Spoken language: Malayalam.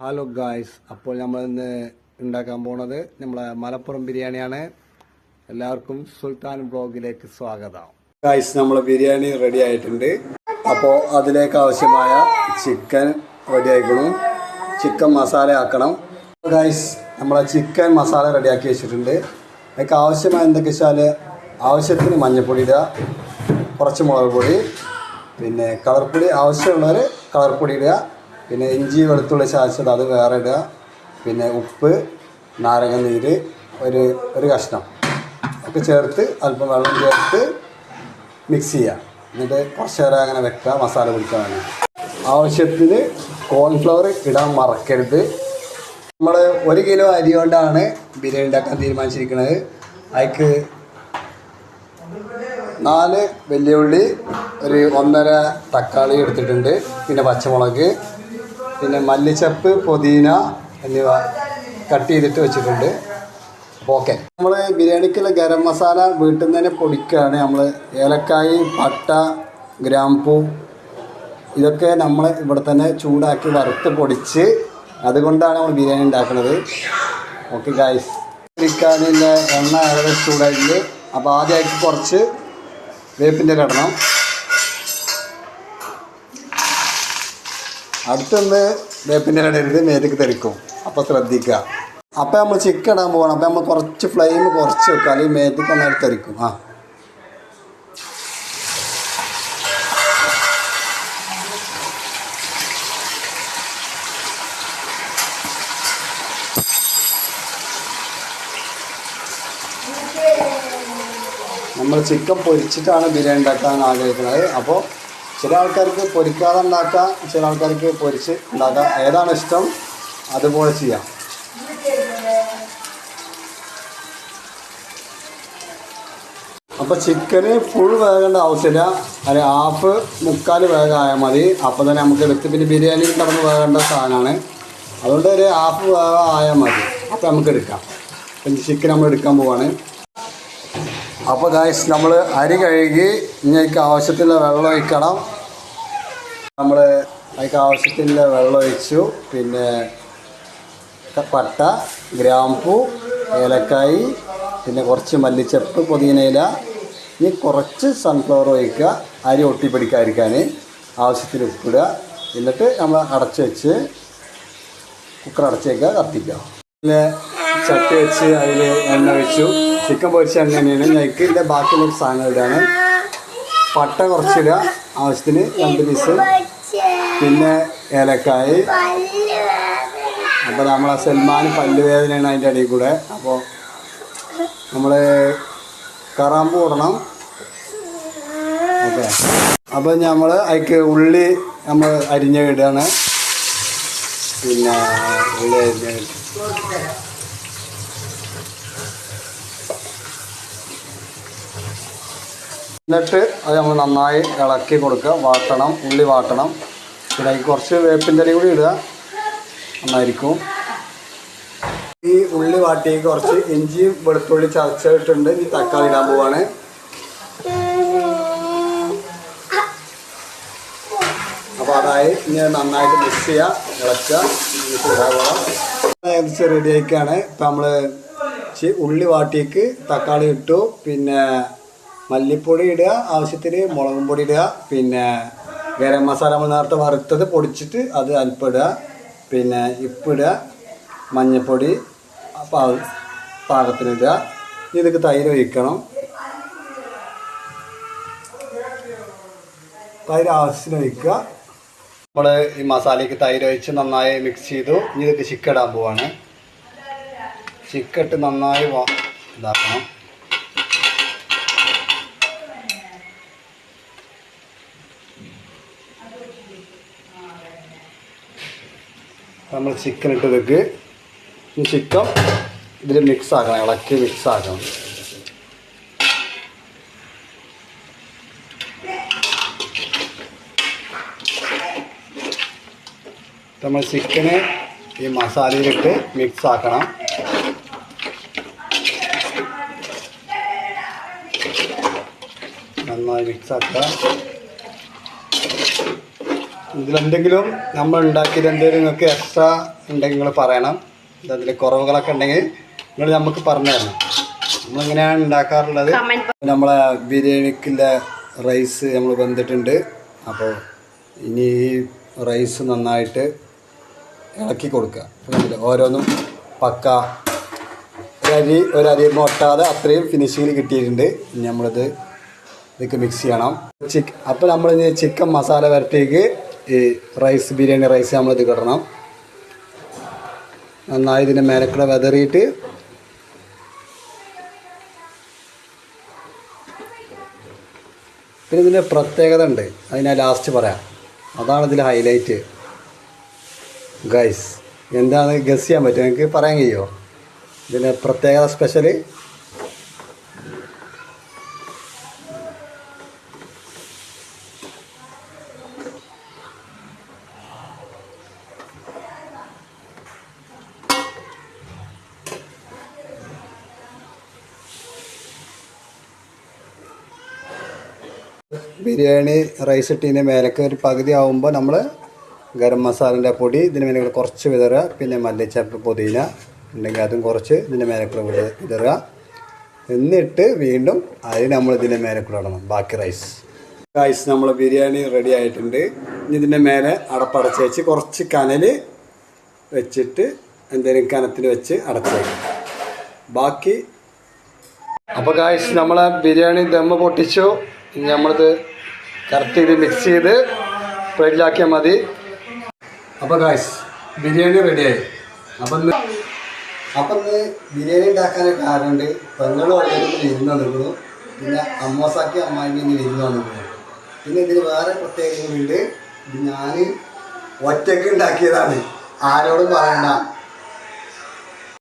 ഹലോ ഗായ്സ്, അപ്പോൾ നമ്മൾ ഇന്ന് ഉണ്ടാക്കാൻ പോണത് നമ്മളെ മലപ്പുറം ബിരിയാണിയാണ്. എല്ലാവർക്കും സുൽത്താൻ ബ്ലോഗിലേക്ക് സ്വാഗതം. ഗായ്സ്, നമ്മൾ ബിരിയാണി റെഡി ആയിട്ടുണ്ട്. അപ്പോൾ അതിലേക്ക് ആവശ്യമായ ചിക്കൻ റെഡി ആക്കണം. ചിക്കൻ മസാല ആക്കണം. ഗായ്സ്, നമ്മളെ ചിക്കൻ മസാല റെഡിയാക്കി വെച്ചിട്ടുണ്ട്. അതിലേക്ക് ആവശ്യമായ എന്തൊക്കെ വെച്ചാൽ ആവശ്യത്തിന് മഞ്ഞൾപ്പൊടി ഇടുക, കുറച്ച് മുളക് പൊടി, പിന്നെ കളർ പൊടി ആവശ്യമുള്ളവർ കളർ പൊടി ഇടുക, പിന്നെ ഇഞ്ചി വെളുത്തുള്ളി ചതച്ചത് അത് വേറെ ഇടുക, പിന്നെ ഉപ്പ്, നാരങ്ങ നീര് ഒരു കഷ്ണം ഒക്കെ ചേർത്ത് അല്പം വെള്ളം ചേർത്ത് മിക്സ് ചെയ്യുക. എന്നിട്ട് കുറച്ച് നേരം അങ്ങനെ വെക്കുക മസാല പിടിക്കാൻ വേണ്ടി. ആവശ്യത്തിന് കോൺഫ്ലവർ ഇടാൻ മറക്കരുത്. നമ്മൾ 1 കിലോ അരി കൊണ്ടാണ് ബിരിയാണി ഉണ്ടാക്കാൻ തീരുമാനിച്ചിരിക്കുന്നത്. അതിക്ക് 4 വലിയ ഉള്ളി, ഒരു 1.5 തക്കാളി എടുത്തിട്ടുണ്ട്, പിന്നെ പച്ചമുളക്, പിന്നെ മല്ലിച്ചപ്പ്, പുതിന എന്നിവ കട്ട് ചെയ്തിട്ട് വെച്ചിട്ടുണ്ട്. ഓക്കെ, നമ്മൾ ബിരിയാണിക്കുള്ള ഗരം മസാല വീട്ടിൽ നിന്ന് തന്നെ പൊടിക്കുകയാണ്. നമ്മൾ ഏലക്കായ്, പട്ട, ഗ്രാമ്പൂ ഇതൊക്കെ നമ്മൾ ഇവിടെ തന്നെ ചൂടാക്കി വറുത്ത് പൊടിച്ച് അതുകൊണ്ടാണ് നമ്മൾ ബിരിയാണി ഉണ്ടാക്കുന്നത്. ഓക്കെ ഗായ്സ്, പൊരിക്കാനുള്ള എണ്ണ ഏകദേശം ചൂടായിട്ടുണ്ട്. അപ്പോൾ ആദ്യമായിട്ട് കുറച്ച് വേപ്പിൻ്റെ ഇല ഇടണം. അടുത്തൊന്ന് വേപ്പിൻ്റെ ഇല ഇടരുത്, മേലേക്ക് തെറിക്കും. അപ്പോൾ ശ്രദ്ധിക്കുക. അപ്പോൾ നമ്മൾ ചിക്കൻ ഇടാൻ പോകണം. അപ്പോൾ നമ്മൾ കുറച്ച് ഫ്ലെയിം കുറച്ച് വെക്കുക, അല്ലെങ്കിൽ മേത്തേക്ക് ഒന്നായിട്ട് തെറിക്കും. നമ്മൾ ചിക്കൻ പൊരിച്ചിട്ടാണ് ബിരിയാണി ഉണ്ടാക്കാൻ ആഗ്രഹിക്കുന്നത്. അപ്പോൾ ചില ആൾക്കാർക്ക് പൊരിക്കാതെ ഉണ്ടാക്കാം, ചില ആൾക്കാർക്ക് പൊരിച്ച് ഉണ്ടാക്കാം. ഏതാണ് ഇഷ്ടം അതുപോലെ ചെയ്യാം. അപ്പോൾ ചിക്കന് ഫുൾ വേകേണ്ട ആവശ്യമില്ല, അത് ഹാഫ് മുക്കാൽ വേഗമായാൽ മതി. അപ്പോൾ തന്നെ നമുക്ക് എടുത്ത് പിന്നെ ബിരിയാണിയിൽ കിടന്ന് വേകേണ്ട സാധനമാണ്. അതുകൊണ്ട് ഒരു ഹാഫ് വേഗം ആയാൽ മതി. അപ്പോൾ നമുക്ക് എടുക്കാം. പിന്നെ ചിക്കൻ നമ്മൾ എടുക്കാൻ പോവാണ്. അപ്പോൾ ഗായ്സ്, നമ്മൾ അരി കഴുകി ഇങ്ങേക്ക് ആവശ്യത്തിലുള്ള വെള്ളം ഒഴിക്കണം. നമ്മൾ അതിക്ക് ആവശ്യത്തിലുള്ള വെള്ളം ഒഴിച്ചു. പിന്നെ പട്ട, ഗ്രാമ്പൂ, ഏലക്കായി, പിന്നെ കുറച്ച് മല്ലിച്ചപ്പ്, പുതിനയില, ഇനി കുറച്ച് സൺഫ്ലവർ ഒഴിക്കുക, അരി ഒട്ടിപ്പിടിക്കാതിരിക്കാൻ. ആവശ്യത്തിന് ഉപ്പിടുക. എന്നിട്ട് നമ്മൾ അടച്ച് വെച്ച് കുക്കർ അടച്ച് വയ്ക്കുക, കത്തിക്കുക. പിന്നെ ചട്ടി വെച്ച് അതിൽ എണ്ണ ഒഴിച്ചു. ചിക്കൻ പൊരിച്ച എണ്ണ തന്നെയാണ്. ഞങ്ങൾക്ക് ഇതിൻ്റെ ബാക്കിയുള്ള സാധനങ്ങളിലാണ്. പട്ട കുറച്ചിടുക, ആവശ്യത്തിന് 2 പീസ്, പിന്നെ ഏലക്കായ്. അപ്പോൾ നമ്മളെ സൽമാൻ പല്ലുവേദനയാണ് അതിൻ്റെ അടിയിൽ കൂടെ. അപ്പോൾ നമ്മൾ കറാമ്പൂ ഇടണം. ഓക്കെ, അപ്പോൾ നമ്മൾ അതിക്ക് ഉള്ളി നമ്മൾ അരിഞ്ഞിടുകയാണ്. പിന്നെ ഉള്ളി അരിഞ്ഞ എന്നിട്ട് അത് നമ്മൾ നന്നായി ഇളക്കി കൊടുക്കുക, വാട്ടണം, ഉള്ളി വാട്ടണം. പിന്നെ അതിൽ കുറച്ച് വേപ്പിൻ്റെ ഇല കൂടി ഇടുക, നന്നായിരിക്കും. ഈ ഉള്ളി വാട്ടിയേക്ക് കുറച്ച് ഇഞ്ചിയും വെളുത്തുള്ളി ചതച്ചിട്ടുണ്ട്. ഈ തക്കാളി ഇടാൻ പോവാണ്. അപ്പോൾ അതായി ഇനി നന്നായിട്ട് മിക്സ് ചെയ്യുക, ഇളക്കുക. ഏകദേശം റെഡി ആയിക്കാണ്. ഇപ്പം നമ്മൾ ഉള്ളി വാട്ടിയേക്ക് തക്കാളി ഇട്ടു, പിന്നെ മല്ലിപ്പൊടി ഇടുക, ആവശ്യത്തിന് മുളകും പൊടി ഇടുക, പിന്നെ ഗരം മസാല നമ്മൾ നേരത്തെ വറുത്തത് പൊടിച്ചിട്ട് അത് അല്പം ഇടുക, പിന്നെ ഉപ്പിടുക, മഞ്ഞൾപ്പൊടി പാകത്തിന് ഇടുക. ഇതൊക്കെ തൈര് ഒഴിക്കണം. തൈര് ആവശ്യത്തിന് ഒഴിക്കുക. നമ്മൾ ഈ മസാലയ്ക്ക് തൈര് ഒഴിച്ച് നന്നായി മിക്സ് ചെയ്തു. ഇനി ഇതൊക്കെ ചിക്കൻ ഇടാൻ പോവാണ്. ചിക്കൻ ഇട്ട് നന്നായി ഇതാക്കണം. നമ്മൾ ചിക്കൻ ഇട്ടതൊക്കെ ചിക്കൻ ഇതിൽ മിക്സ് ആക്കണം, ഇളക്കി മിക്സ് ആക്കണം. നമ്മൾ ചിക്കന് ഈ മസാലയിലിട്ട് മിക്സ് ആക്കണം. നന്നായി മിക്സ് ആക്കുക. ഇതിലെന്തെങ്കിലും നമ്മൾ ഉണ്ടാക്കിയത് എന്തെങ്കിലും നിങ്ങൾക്ക് എക്സ്ട്രാ ഉണ്ടെങ്കിൽ നിങ്ങൾ പറയണം. ഇതിൽ കുറവുകളൊക്കെ ഉണ്ടെങ്കിൽ നിങ്ങൾ നമുക്ക് പറഞ്ഞു തരണം. നമ്മളിങ്ങനെയാണ് ഉണ്ടാക്കാറുള്ളത്. നമ്മളെ ബിരിയാണിക്കുള്ള റൈസ് നമ്മൾ വെന്തിട്ടുണ്ട്. അപ്പോൾ ഇനി ഈ റൈസ് നന്നായിട്ട് ഇളക്കി കൊടുക്കുക. ഓരോന്നും പക്ക ഒരരി ഒട്ടാതെ അത്രയും ഫിനിഷിങ്ങിൽ കിട്ടിയിട്ടുണ്ട്. ഇനി നമ്മളിത് ഇതൊക്കെ മിക്സ് ചെയ്യണം. അപ്പോൾ നമ്മൾ ചിക്കൻ മസാല വരട്ടിയേക്ക് ഈ റൈസ് ബിരിയാണി റൈസ് നമ്മളിത് കിടണം. നന്നായി ഇതിൻ്റെ മേലക്കൂടെ വെതറിയിട്ട് പിന്നെ ഇതിൻ്റെ പ്രത്യേകത ഉണ്ട്, അത് ഞാൻ ലാസ്റ്റ് പറയാം. അതാണ് ഇതിൽ ഹൈലൈറ്റ് ഗൈസ്. എന്താണ് ഗസ് ചെയ്യാൻ പറ്റും? എനിക്ക് പറയാൻ കഴിയുമോ ഇതിൻ്റെ പ്രത്യേകത സ്പെഷ്യല്? ബിരിയാണി റൈസ് ഇട്ടതിൻ്റെ മേലൊക്കെ ഒരു പകുതി ആകുമ്പോൾ നമ്മൾ ഗരം മസാലൻ്റെ പൊടി ഇതിന് മേലെ കുറച്ച് വിതറുക. പിന്നെ മല്ലിച്ചപ്പ് പുതിന ഉണ്ടെങ്കിൽ അതും കുറച്ച് ഇതിൻ്റെ മേലക്കൂടെ വിതറുക. എന്നിട്ട് വീണ്ടും അതിന് നമ്മൾ ഇതിൻ്റെ മേലക്കൂടെ ഇടണം ബാക്കി റൈസ്. നമ്മൾ ബിരിയാണി റെഡി ആയിട്ടുണ്ട്. ഇനി ഇതിൻ്റെ മേലെ അടപ്പടച്ച് വെച്ച് കുറച്ച് കനൽ വെച്ചിട്ട് എന്തെങ്കിലും കനത്തിൽ വെച്ച് അടച്ചേക്കും ബാക്കി. അപ്പോൾ ഗായ്സ് നമ്മളെ ബിരിയാണി ദമ്മ് പൊട്ടിച്ചു. ഇനി നമ്മളിത് കറക്റ്റ് ചെയ്ത് മിക്സ് ചെയ്ത് പ്ലേറ്റിലാക്കിയാൽ മതി. അപ്പോൾ ഗായ്സ് ബിരിയാണി റെഡിയായി. അപ്പം ഇന്ന് ബിരിയാണി ഉണ്ടാക്കാനൊക്കെ കാരണമുണ്ട്. പെങ്ങളും അടിയൊക്കെ വിരുന്ന് വന്നിരിക്കുന്നു. പിന്നെ അമ്മോസാക്കി അമ്മായിക്ക് ഇനി വിരുന്ന് വന്നിരിക്കുന്നു. പിന്നെ ഇതിന് വേറെ പ്രത്യേകതകളുണ്ട്. ഇത് ഞാൻ ഒറ്റയ്ക്ക് ഉണ്ടാക്കിയതാണ്, ആരോടും പറയണ്ട.